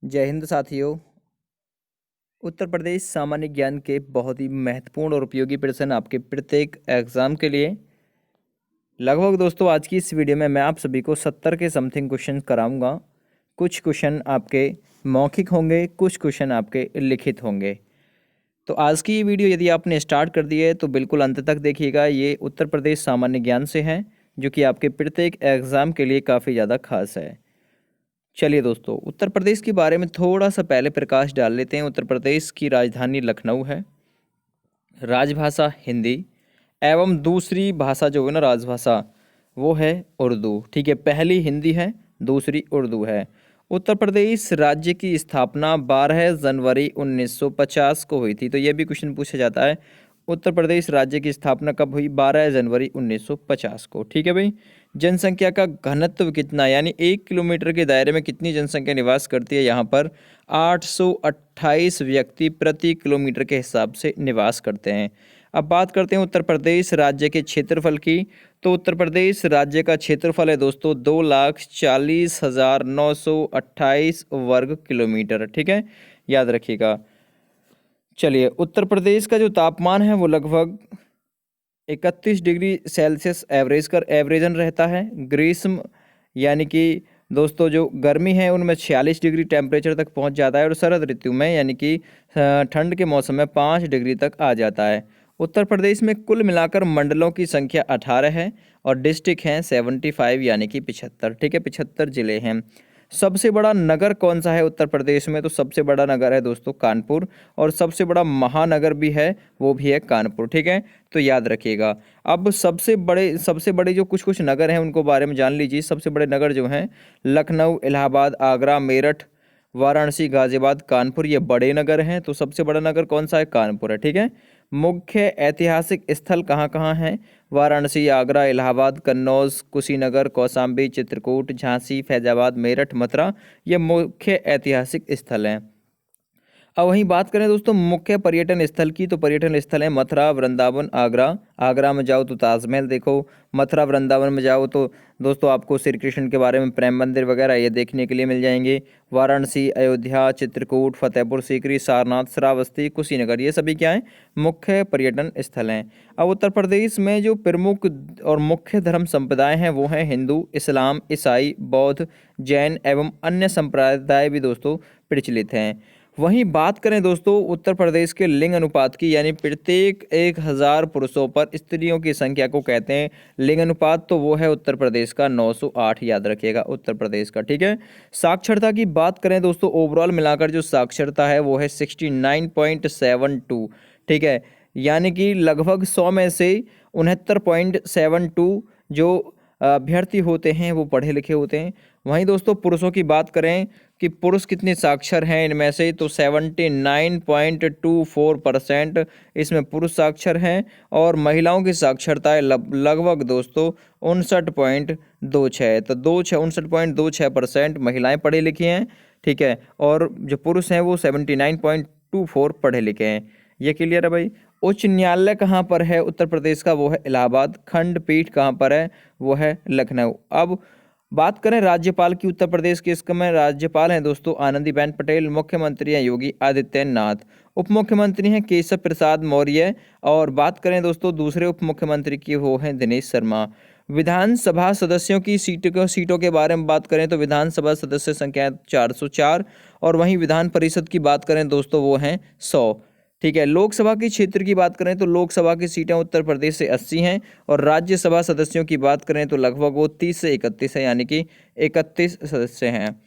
जय हिंद साथियों। उत्तर प्रदेश सामान्य ज्ञान के बहुत ही महत्वपूर्ण और उपयोगी प्रश्न आपके प्रत्येक एग्जाम के लिए लगभग दोस्तों आज की इस वीडियो में मैं आप सभी को 70 के समथिंग क्वेश्चन कराऊंगा। कुछ क्वेश्चन आपके मौखिक होंगे, कुछ क्वेश्चन आपके लिखित होंगे। तो आज की ये वीडियो यदि आपने स्टार्ट कर दी है तो बिल्कुल अंत तक देखिएगा। ये उत्तर प्रदेश सामान्य ज्ञान से है जो कि आपके प्रत्येक एग्जाम के लिए काफ़ी ज़्यादा खास है। चलिए दोस्तों, उत्तर प्रदेश के बारे में थोड़ा सा पहले प्रकाश डाल लेते हैं। उत्तर प्रदेश की राजधानी लखनऊ है। राजभाषा हिंदी एवं दूसरी भाषा जो है ना राजभाषा वो है उर्दू। ठीक है, पहली हिंदी है, दूसरी उर्दू है। उत्तर प्रदेश राज्य की स्थापना 12 जनवरी 1950 को हुई थी। तो ये भी क्वेश्चन पूछा जाता है, उत्तर प्रदेश राज्य की स्थापना कब हुई? 12 जनवरी 1950 को। ठीक है भाई। जनसंख्या का घनत्व कितना, यानी 1 किलोमीटर के दायरे में कितनी जनसंख्या निवास करती है? यहाँ पर 828 व्यक्ति प्रति किलोमीटर के हिसाब से निवास करते हैं। अब बात करते हैं उत्तर प्रदेश राज्य के क्षेत्रफल की। तो उत्तर प्रदेश राज्य का क्षेत्रफल है दोस्तों 2,40,928 वर्ग किलोमीटर। ठीक है, याद रखिएगा। चलिए, उत्तर प्रदेश का जो तापमान है वो लगभग 31 डिग्री सेल्सियस एवरेजन रहता है। ग्रीष्म यानी कि दोस्तों जो गर्मी है उनमें 46 डिग्री टेम्परेचर तक पहुंच जाता है, और शरद ऋतु में यानी कि ठंड के मौसम में 5 डिग्री तक आ जाता है। उत्तर प्रदेश में कुल मिलाकर मंडलों की संख्या 18 है और डिस्ट्रिक्ट हैं 75 यानी कि 75। ठीक है, 75 जिले हैं। सबसे बड़ा नगर कौन सा है उत्तर प्रदेश में? तो सबसे बड़ा नगर है दोस्तों कानपुर, और सबसे बड़ा महानगर भी है, वो भी है कानपुर। ठीक है, तो याद रखिएगा। अब सबसे बड़े जो कुछ कुछ नगर हैं उनको बारे में जान लीजिए। सबसे बड़े नगर जो हैं लखनऊ, इलाहाबाद, आगरा, मेरठ, वाराणसी, गाजियाबाद, कानपुर, ये बड़े नगर हैं। तो सबसे बड़ा नगर कौन सा है? कानपुर है। ठीक है। मुख्य ऐतिहासिक स्थल कहाँ कहाँ हैं? वाराणसी, आगरा, इलाहाबाद, कन्नौज, कुशीनगर, कौशाम्बी, चित्रकूट, झांसी, फैजाबाद, मेरठ, मथुरा, ये मुख्य ऐतिहासिक स्थल हैं। अब वहीं बात करें दोस्तों मुख्य पर्यटन स्थल की, तो पर्यटन स्थल है मथुरा, वृंदावन, आगरा। आगरा में जाओ तो ताजमहल देखो, मथुरा वृंदावन में जाओ तो दोस्तों आपको श्री कृष्ण के बारे में प्रेम मंदिर वगैरह ये देखने के लिए मिल जाएंगे। वाराणसी, अयोध्या, चित्रकूट, फतेहपुर सीकरी, सारनाथ, श्रावस्ती, कुशीनगर, ये सभी क्या हैं? मुख्य पर्यटन स्थल हैं। अब उत्तर प्रदेश में जो प्रमुख और मुख्य धर्म संप्रदाय हैं वो हैं हिंदू, इस्लाम, ईसाई, बौद्ध, जैन एवं अन्य संप्रदाय भी दोस्तों प्रचलित हैं। वहीं बात करें दोस्तों उत्तर प्रदेश के लिंग अनुपात की, यानी प्रत्येक 1000 पुरुषों पर स्त्रियों की संख्या को कहते हैं लिंग अनुपात, तो वो है उत्तर प्रदेश का 908। याद रखिएगा उत्तर प्रदेश का। ठीक है। साक्षरता की बात करें दोस्तों, ओवरऑल मिलाकर जो साक्षरता है वो है 69.72। ठीक है, यानी कि लगभग 100 में से 69.72 जो अभ्यर्थी होते हैं वो पढ़े लिखे होते हैं। वहीं दोस्तों पुरुषों की बात करें कि पुरुष कितने साक्षर हैं इनमें से, तो 79.24% इसमें पुरुष साक्षर हैं, और महिलाओं की साक्षरता है लगभग दोस्तों 59.26। तो 59.26% महिलाएं पढ़ी लिखी हैं। ठीक है, और जो पुरुष हैं वो 79.24 पढ़े लिखे हैं। ये क्लियर है भाई। उच्च न्यायालय कहाँ पर है उत्तर प्रदेश का? वो है इलाहाबाद। खंडपीठ कहाँ पर है? वो है लखनऊ। अब बात करें राज्यपाल की उत्तर प्रदेश के, इसका में राज्यपाल हैं दोस्तों आनंदीबेन पटेल, मुख्यमंत्री हैं योगी आदित्यनाथ, उप मुख्यमंत्री हैं केशव प्रसाद मौर्य, और बात करें दोस्तों दूसरे उप मुख्यमंत्री की वो हैं दिनेश शर्मा। विधानसभा सदस्यों की सीटों के बारे में बात करें तो विधानसभा सदस्य संख्या 404, और वहीं विधान परिषद की बात करें दोस्तों वो हैं 100। ठीक है। लोकसभा के क्षेत्र की बात करें तो लोकसभा की सीटें उत्तर प्रदेश से 80 हैं, और राज्यसभा सदस्यों की बात करें तो लगभग वो 30 से 31 है, यानी कि 31 सदस्य हैं।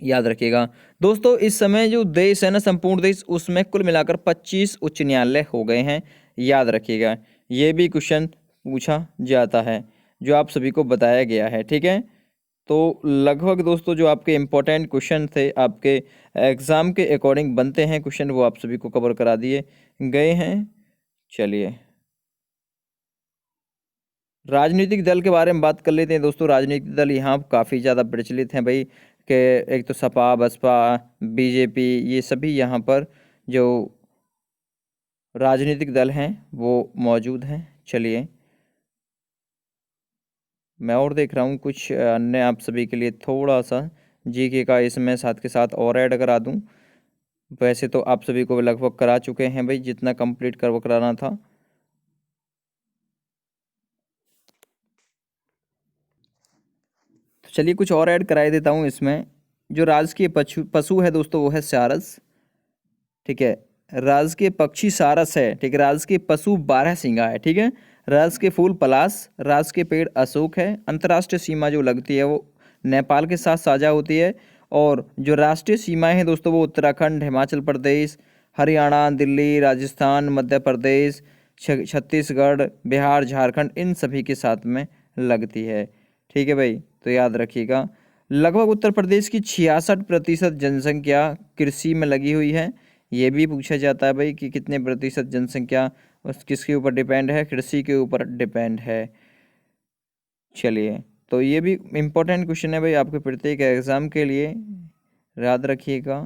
याद रखिएगा दोस्तों, इस समय जो देश है ना संपूर्ण देश, उसमें कुल मिलाकर 25 उच्च न्यायालय हो गए हैं। याद रखिएगा, ये भी क्वेश्चन पूछा जाता है जो आप सभी को बताया गया है। ठीक है, तो लगभग दोस्तों जो आपके इम्पोर्टेंट क्वेश्चन थे आपके एग्ज़ाम के अकॉर्डिंग बनते हैं क्वेश्चन, वो आप सभी को कवर करा दिए गए हैं। चलिए, राजनीतिक दल के बारे में बात कर लेते हैं दोस्तों। राजनीतिक दल यहाँ काफ़ी ज़्यादा प्रचलित हैं भाई, कि एक तो सपा, बसपा, बीजेपी, ये सभी यहाँ पर जो राजनीतिक दल हैं वो मौजूद हैं। चलिए, मैं और देख रहा हूँ कुछ अन्य आप सभी के लिए थोड़ा सा जीके का इसमें साथ के साथ और ऐड करा दूं। वैसे तो आप सभी को लगभग करा चुके हैं भाई, जितना कंप्लीट कर वो कराना था। तो चलिए कुछ और ऐड करा देता हूँ इसमें। जो राजकीय पशु पशु है दोस्तों वो है सारस, ठीक है। राजकीय पक्षी सारस है, ठीक है। राजकीय पशु बारहसिंगा है, ठीक है। राजकीय फूल पलाश, राजकीय पेड़ अशोक है। अंतर्राष्ट्रीय सीमा जो लगती है वो नेपाल के साथ साझा होती है। और जो राष्ट्रीय सीमाएं हैं दोस्तों वो उत्तराखंड, हिमाचल प्रदेश, हरियाणा, दिल्ली, राजस्थान, मध्य प्रदेश, छत्तीसगढ़, बिहार, झारखंड, इन सभी के साथ में लगती है, ठीक है भाई। तो याद रखिएगा। लगभग उत्तर प्रदेश की 66% जनसंख्या कृषि में लगी हुई है। ये भी पूछा जाता है भाई कि कितने प्रतिशत जनसंख्या उस किसके ऊपर डिपेंड है, कृषि के ऊपर डिपेंड है। चलिए, तो ये भी इम्पोर्टेंट क्वेश्चन है भाई आपके प्रत्येक एग्जाम के लिए, याद रखिएगा।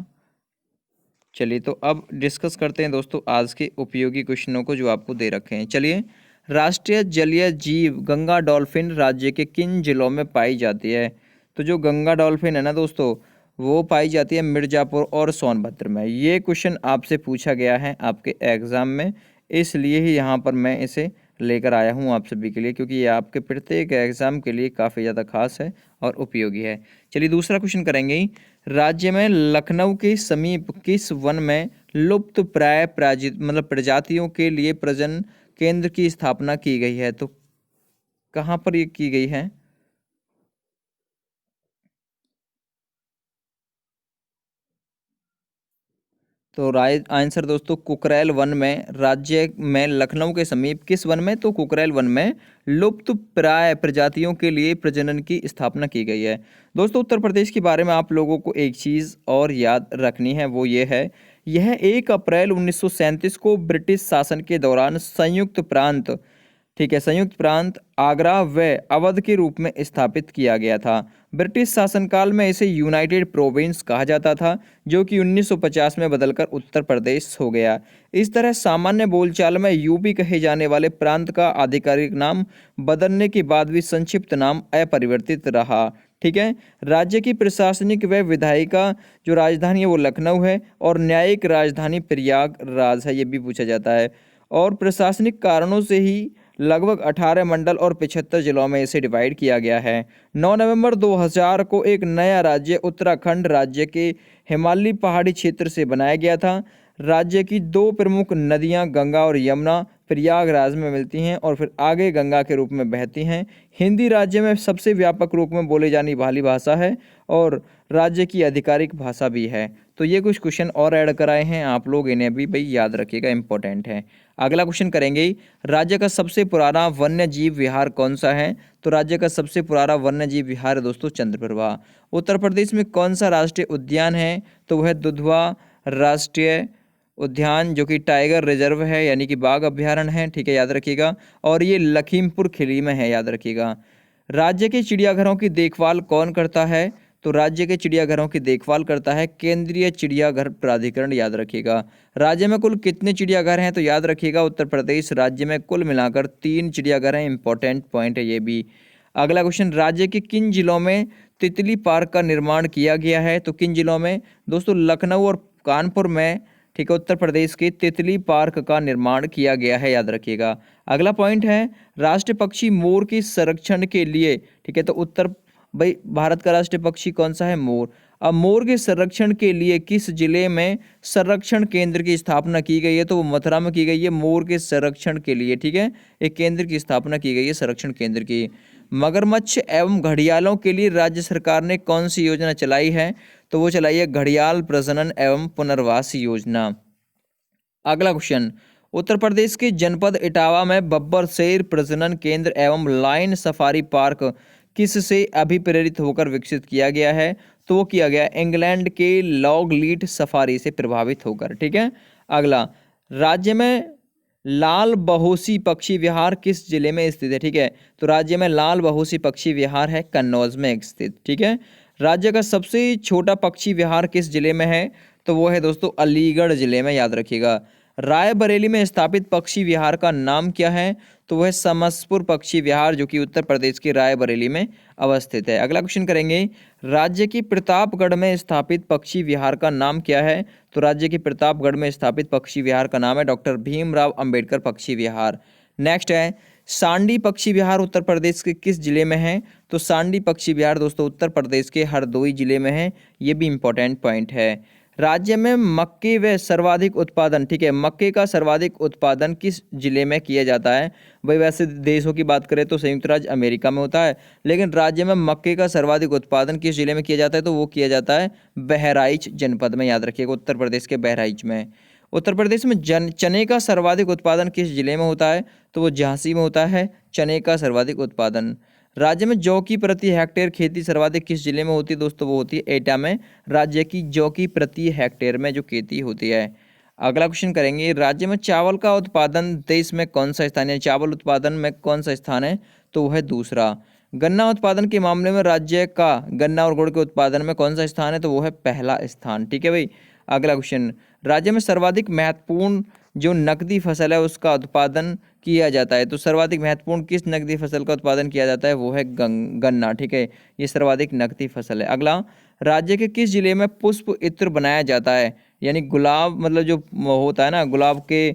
चलिए, तो अब डिस्कस करते हैं दोस्तों आज के उपयोगी क्वेश्चनों को जो आपको दे रखे हैं। चलिए, राष्ट्रीय जलीय जीव गंगा डॉल्फिन राज्य के किन जिलों में पाई जाती है? तो जो गंगा डॉल्फिन है ना दोस्तों, वो पाई जाती है मिर्ज़ापुर और सोनभद्र में। ये क्वेश्चन आपसे पूछा गया है आपके एग्ज़ाम में, इसलिए ही यहाँ पर मैं इसे लेकर आया हूँ आप सभी के लिए, क्योंकि ये आपके प्रत्येक एग्ज़ाम के लिए काफ़ी ज़्यादा खास है और उपयोगी है। चलिए, दूसरा क्वेश्चन करेंगे ही। राज्य में लखनऊ के समीप किस वन में लुप्त प्राय प्रजातियों के लिए प्रजनन केंद्र की स्थापना की गई है? तो कहाँ पर ये की गई है? तो राइट आंसर दोस्तों कुकरेल वन में, राज्य में लखनऊ के समीप किस वन में? तो कुकरेल वन में लुप्त प्राय प्रजातियों के लिए प्रजनन की स्थापना की गई है। दोस्तों, उत्तर प्रदेश के बारे में आप लोगों को एक चीज़ और याद रखनी है, वो ये है, यह 1 अप्रैल 1937 को ब्रिटिश शासन के दौरान संयुक्त प्रांत, ठीक है, संयुक्त प्रांत आगरा व अवध के रूप में स्थापित किया गया था। ब्रिटिश शासनकाल में इसे यूनाइटेड प्रोविंस कहा जाता था, जो कि 1950 में बदलकर उत्तर प्रदेश हो गया। इस तरह सामान्य बोलचाल में यूपी कहे जाने वाले प्रांत का आधिकारिक नाम बदलने के बाद भी संक्षिप्त नाम अपरिवर्तित रहा, ठीक है। राज्य की प्रशासनिक व विधायिका जो राजधानी है वो लखनऊ है और न्यायिक राजधानी प्रयागराज है, ये भी पूछा जाता है। और प्रशासनिक कारणों से ही लगभग 18 मंडल और 75 जिलों में इसे डिवाइड किया गया है। 9 नवंबर 2000 को एक नया राज्य उत्तराखंड राज्य के हिमालयी पहाड़ी क्षेत्र से बनाया गया था। राज्य की 2 प्रमुख नदियां गंगा और यमुना प्रयागराज में मिलती हैं और फिर आगे गंगा के रूप में बहती हैं। हिंदी राज्य में सबसे व्यापक रूप में बोली जाने वाली भाषा है और राज्य की आधिकारिक भाषा भी है। तो ये कुछ क्वेश्चन और ऐड कराए हैं, आप लोग इन्हें भी भाई याद रखिएगा, इंपॉर्टेंट है। अगला क्वेश्चन करेंगे, राज्य का सबसे पुराना वन्य जीव विहार कौन सा है? तो राज्य का सबसे पुराना वन्य जीव विहार है दोस्तों चंद्रप्रभा। उत्तर प्रदेश में कौन सा राष्ट्रीय उद्यान है? तो वह दुधवा राष्ट्रीय उद्यान, जो कि टाइगर रिजर्व है, यानी कि बाघ अभ्यारण्य है, ठीक है, याद रखिएगा। और ये लखीमपुर खीरी में है, याद रखिएगा। राज्य के चिड़ियाघरों की देखभाल कौन करता है? तो राज्य के चिड़ियाघरों की देखभाल करता है केंद्रीय चिड़ियाघर प्राधिकरण, याद रखिएगा। राज्य में कुल कितने चिड़ियाघर हैं? तो याद रखिएगा उत्तर प्रदेश राज्य में कुल मिलाकर 3 चिड़ियाघर हैं, इंपॉर्टेंट पॉइंट है ये भी। अगला क्वेश्चन, राज्य के किन जिलों में तितली पार्क का निर्माण किया गया है? तो किन जिलों में? दोस्तों लखनऊ और कानपुर में, ठीक है, उत्तर प्रदेश के तितली पार्क का निर्माण किया गया है, याद रखिएगा। अगला पॉइंट है, राष्ट्रीय पक्षी मोर के संरक्षण के लिए, ठीक है, तो उत्तर भाई भारत का राष्ट्रीय पक्षी कौन सा है? मोर। अब मोर के संरक्षण के लिए किस जिले में संरक्षण केंद्र की स्थापना की गई है? तो वो मथुरा में की गई है, मोर के संरक्षण के लिए, ठीक है, एक केंद्र की स्थापना की गई है संरक्षण केंद्र की। मगरमच्छ एवं घड़ियालों के लिए राज्य सरकार ने कौन सी योजना चलाई है? तो वो चलाई है घड़ियाल प्रजनन एवं पुनर्वास योजना। अगला क्वेश्चन, उत्तर प्रदेश के जनपद इटावा में बब्बर शेर प्रजनन केंद्र एवं लाइन सफारी पार्क किससे अभिप्रेरित होकर विकसित किया गया है? तो वो किया गया इंग्लैंड के लॉगलीट सफारी से प्रभावित होकर, ठीक है। अगला, राज्य में लाल बहोसी पक्षी विहार किस जिले में स्थित है? ठीक है, तो राज्य में लाल बहोसी पक्षी विहार है कन्नौज में स्थित, ठीक है। राज्य का सबसे छोटा पक्षी विहार किस जिले में है? तो वो है दोस्तों अलीगढ़ जिले में, याद रखिएगा। रायबरेली में स्थापित पक्षी विहार का नाम क्या है? तो वह समसपुर पक्षी विहार, जो कि उत्तर प्रदेश के रायबरेली में अवस्थित है। अगला क्वेश्चन करेंगे, राज्य की प्रतापगढ़ में स्थापित पक्षी विहार का नाम क्या है? तो राज्य की प्रतापगढ़ में स्थापित पक्षी विहार का नाम है डॉक्टर भीमराव अंबेडकर पक्षी विहार। नेक्स्ट है सांडी पक्षी विहार उत्तर प्रदेश के किस जिले में है? तो सांडी पक्षी विहार दोस्तों उत्तर प्रदेश के हरदोई जिले में है। ये भी इंपॉर्टेंट पॉइंट है। राज्य में मक्के व सर्वाधिक उत्पादन, ठीक है, मक्के का सर्वाधिक उत्पादन किस जिले में किया जाता है? भाई वैसे देशों की बात करें तो संयुक्त राज्य अमेरिका में होता है, लेकिन राज्य में मक्के का सर्वाधिक उत्पादन किस जिले में किया जाता है? तो वो किया जाता है बहराइच जनपद में, याद रखिएगा, उत्तर प्रदेश के बहराइच में। उत्तर प्रदेश में चने का सर्वाधिक उत्पादन किस जिले में होता है? तो वो झांसी में होता है चने का सर्वाधिक उत्पादन। राज्य में जौ की प्रति हेक्टेयर खेती सर्वाधिक किस जिले में होती है? दोस्तों वो होती है एटा में। राज्य की जौ की प्रति हेक्टेयर में जो खेती होती है। अगला क्वेश्चन करेंगे, राज्य में चावल का उत्पादन देश में कौन सा स्थान है? चावल उत्पादन में कौन सा स्थान है? तो वह है दूसरा। गन्ना उत्पादन के मामले में राज्य का गन्ना और गुड़ के उत्पादन में कौन सा स्थान है? तो वो है पहला स्थान। ठीक है भाई। अगला क्वेश्चन, राज्य में सर्वाधिक महत्वपूर्ण जो नकदी फसल है उसका उत्पादन किया जाता है। तो सर्वाधिक महत्वपूर्ण किस नकदी फसल का उत्पादन किया जाता है? वो है गन्ना। ठीक है, ये सर्वाधिक नकदी फसल है। अगला, राज्य के किस जिले में पुष्प इत्र बनाया जाता है? यानी गुलाब, मतलब जो होता है ना, गुलाब के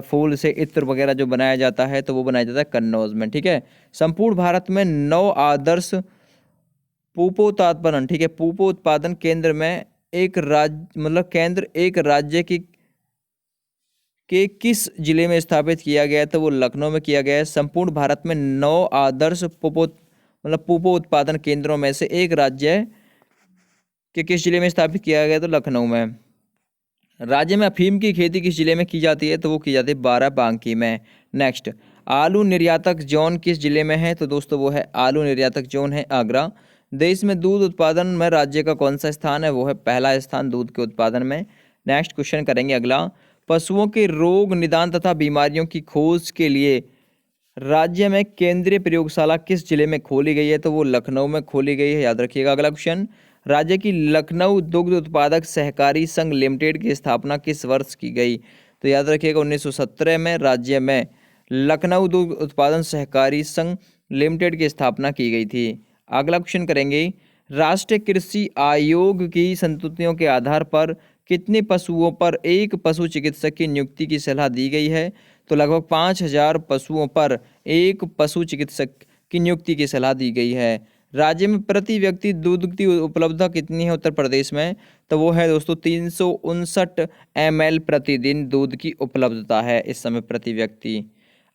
फूल से इत्र वगैरह जो बनाया जाता है तो वो बनाया जाता है कन्नौज में। ठीक है। संपूर्ण भारत में 9 आदर्श पूपोत्पादन, ठीक है, पूपो उत्पादन केंद्र में एक राज्य, मतलब केंद्र एक राज्य की के किस जिले में स्थापित किया गया है? तो वो लखनऊ में किया गया है। संपूर्ण भारत में 9 आदर्श पूपो उत्पादन केंद्रों में से एक राज्य के किस जिले में स्थापित किया गया? तो लखनऊ में। राज्य में अफीम की खेती किस जिले में की जाती है? तो वो की जाती है बाराबंकी में। नेक्स्ट, आलू निर्यातक जोन किस जिले में है? तो दोस्तों वो है आलू निर्यातक जोन है आगरा। देश में दूध उत्पादन में राज्य का कौन सा स्थान है? वो है पहला स्थान दूध के उत्पादन में। नेक्स्ट क्वेश्चन करेंगे अगला, पशुओं के रोग निदान तथा बीमारियों की खोज के लिए राज्य में केंद्रीय प्रयोगशाला किस जिले में खोली गई है? तो वो लखनऊ में खोली गई है, याद रखिएगा। अगला क्वेश्चन, राज्य की लखनऊ दुग्ध उत्पादक सहकारी संघ लिमिटेड की स्थापना किस वर्ष की गई? तो याद रखिएगा 1917 में राज्य में लखनऊ दुग्ध उत्पादन सहकारी संघ लिमिटेड की स्थापना की गई थी। अगला क्वेश्चन करेंगे, राष्ट्रीय कृषि आयोग की संस्तुतियों के आधार पर कितने पशुओं पर एक पशु चिकित्सक की नियुक्ति की सलाह दी गई है? तो लगभग 5000 पशुओं पर एक पशु चिकित्सक की नियुक्ति की सलाह दी गई है। राज्य में प्रति व्यक्ति दूध की उपलब्धता कितनी है उत्तर प्रदेश में? तो वो है दोस्तों 359 ml प्रतिदिन दूध की उपलब्धता है इस समय प्रति व्यक्ति।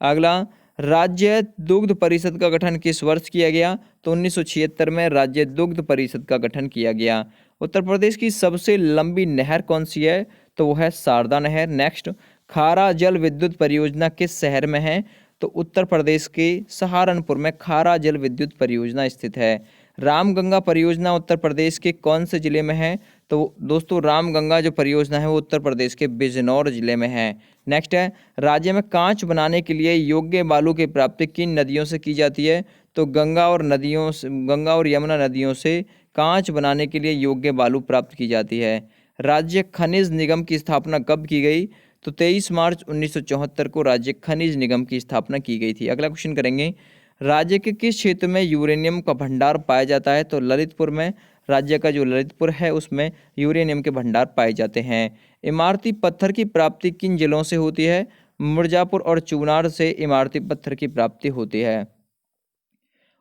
अगला, राज्य दुग्ध परिषद का गठन किस वर्ष किया गया? तो 1976 में राज्य दुग्ध परिषद का गठन किया गया। उत्तर प्रदेश की सबसे लंबी नहर कौन सी है? तो वो है शारदा नहर। नेक्स्ट, खारा जल विद्युत परियोजना किस शहर में है? तो उत्तर प्रदेश के सहारनपुर में खारा जल विद्युत परियोजना स्थित है। रामगंगा परियोजना उत्तर प्रदेश के कौन से जिले में है? तो दोस्तों रामगंगा जो परियोजना है वो उत्तर प्रदेश के बिजनौर जिले में है। नेक्स्ट है, राज्य में कांच बनाने के लिए योग्य बालू की प्राप्ति किन नदियों से की जाती है? तो गंगा और यमुना नदियों से कांच बनाने के लिए योग्य बालू प्राप्त की जाती है। राज्य खनिज निगम की स्थापना कब की गई? तो 23 मार्च 1974 को राज्य खनिज निगम की स्थापना की गई थी। अगला क्वेश्चन करेंगे, राज्य के किस क्षेत्र में यूरेनियम का भंडार पाया जाता है? तो ललितपुर में। राज्य का जो ललितपुर है उसमें यूरेनियम के भंडार पाए जाते हैं। इमारती पत्थर की प्राप्ति किन जिलों से होती है? मिर्जापुर और चूनार से इमारती पत्थर की प्राप्ति होती है।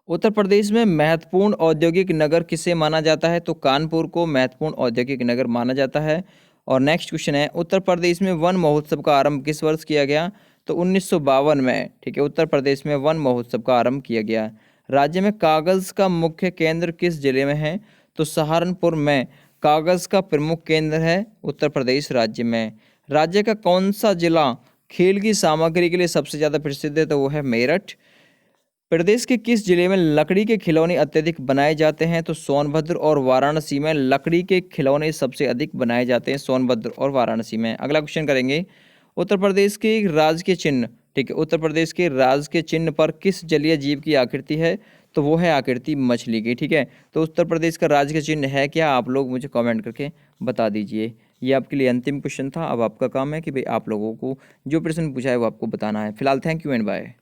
उत्तर प्रदेश में महत्वपूर्ण औद्योगिक नगर किसे माना जाता है? तो कानपुर को महत्वपूर्ण औद्योगिक नगर माना जाता है। और नेक्स्ट क्वेश्चन है, उत्तर प्रदेश में वन महोत्सव का आरंभ किस वर्ष किया गया? तो 1952 में। ठीक है, उत्तर प्रदेश में वन महोत्सव का आरंभ किया गया। राज्य में कागज़ का मुख्य केंद्र किस जिले में है? तो सहारनपुर में कागज़ का प्रमुख केंद्र है उत्तर प्रदेश राज्य में। राज्य का कौन सा जिला खेल की सामग्री के लिए सबसे ज़्यादा प्रसिद्ध है? तो वो है मेरठ। प्रदेश के किस जिले में लकड़ी के खिलौने अत्यधिक बनाए जाते हैं? तो सोनभद्र और वाराणसी में लकड़ी के खिलौने सबसे अधिक बनाए जाते हैं, सोनभद्र और वाराणसी में। अगला क्वेश्चन करेंगे, उत्तर प्रदेश के राजकीय चिन्ह, ठीक है, उत्तर प्रदेश के राजकीय चिन्ह पर किस जलीय जीव की आकृति है? तो वो है आकृति मछली की। ठीक है, तो उत्तर प्रदेश का राजकीय चिन्ह है क्या? आप लोग मुझे कमेंट करके बता दीजिए। ये आपके लिए अंतिम क्वेश्चन था। अब आपका काम है कि भाई आप लोगों को जो प्रश्न पूछा है वो आपको बताना है। फिलहाल थैंक यू एंड बाय।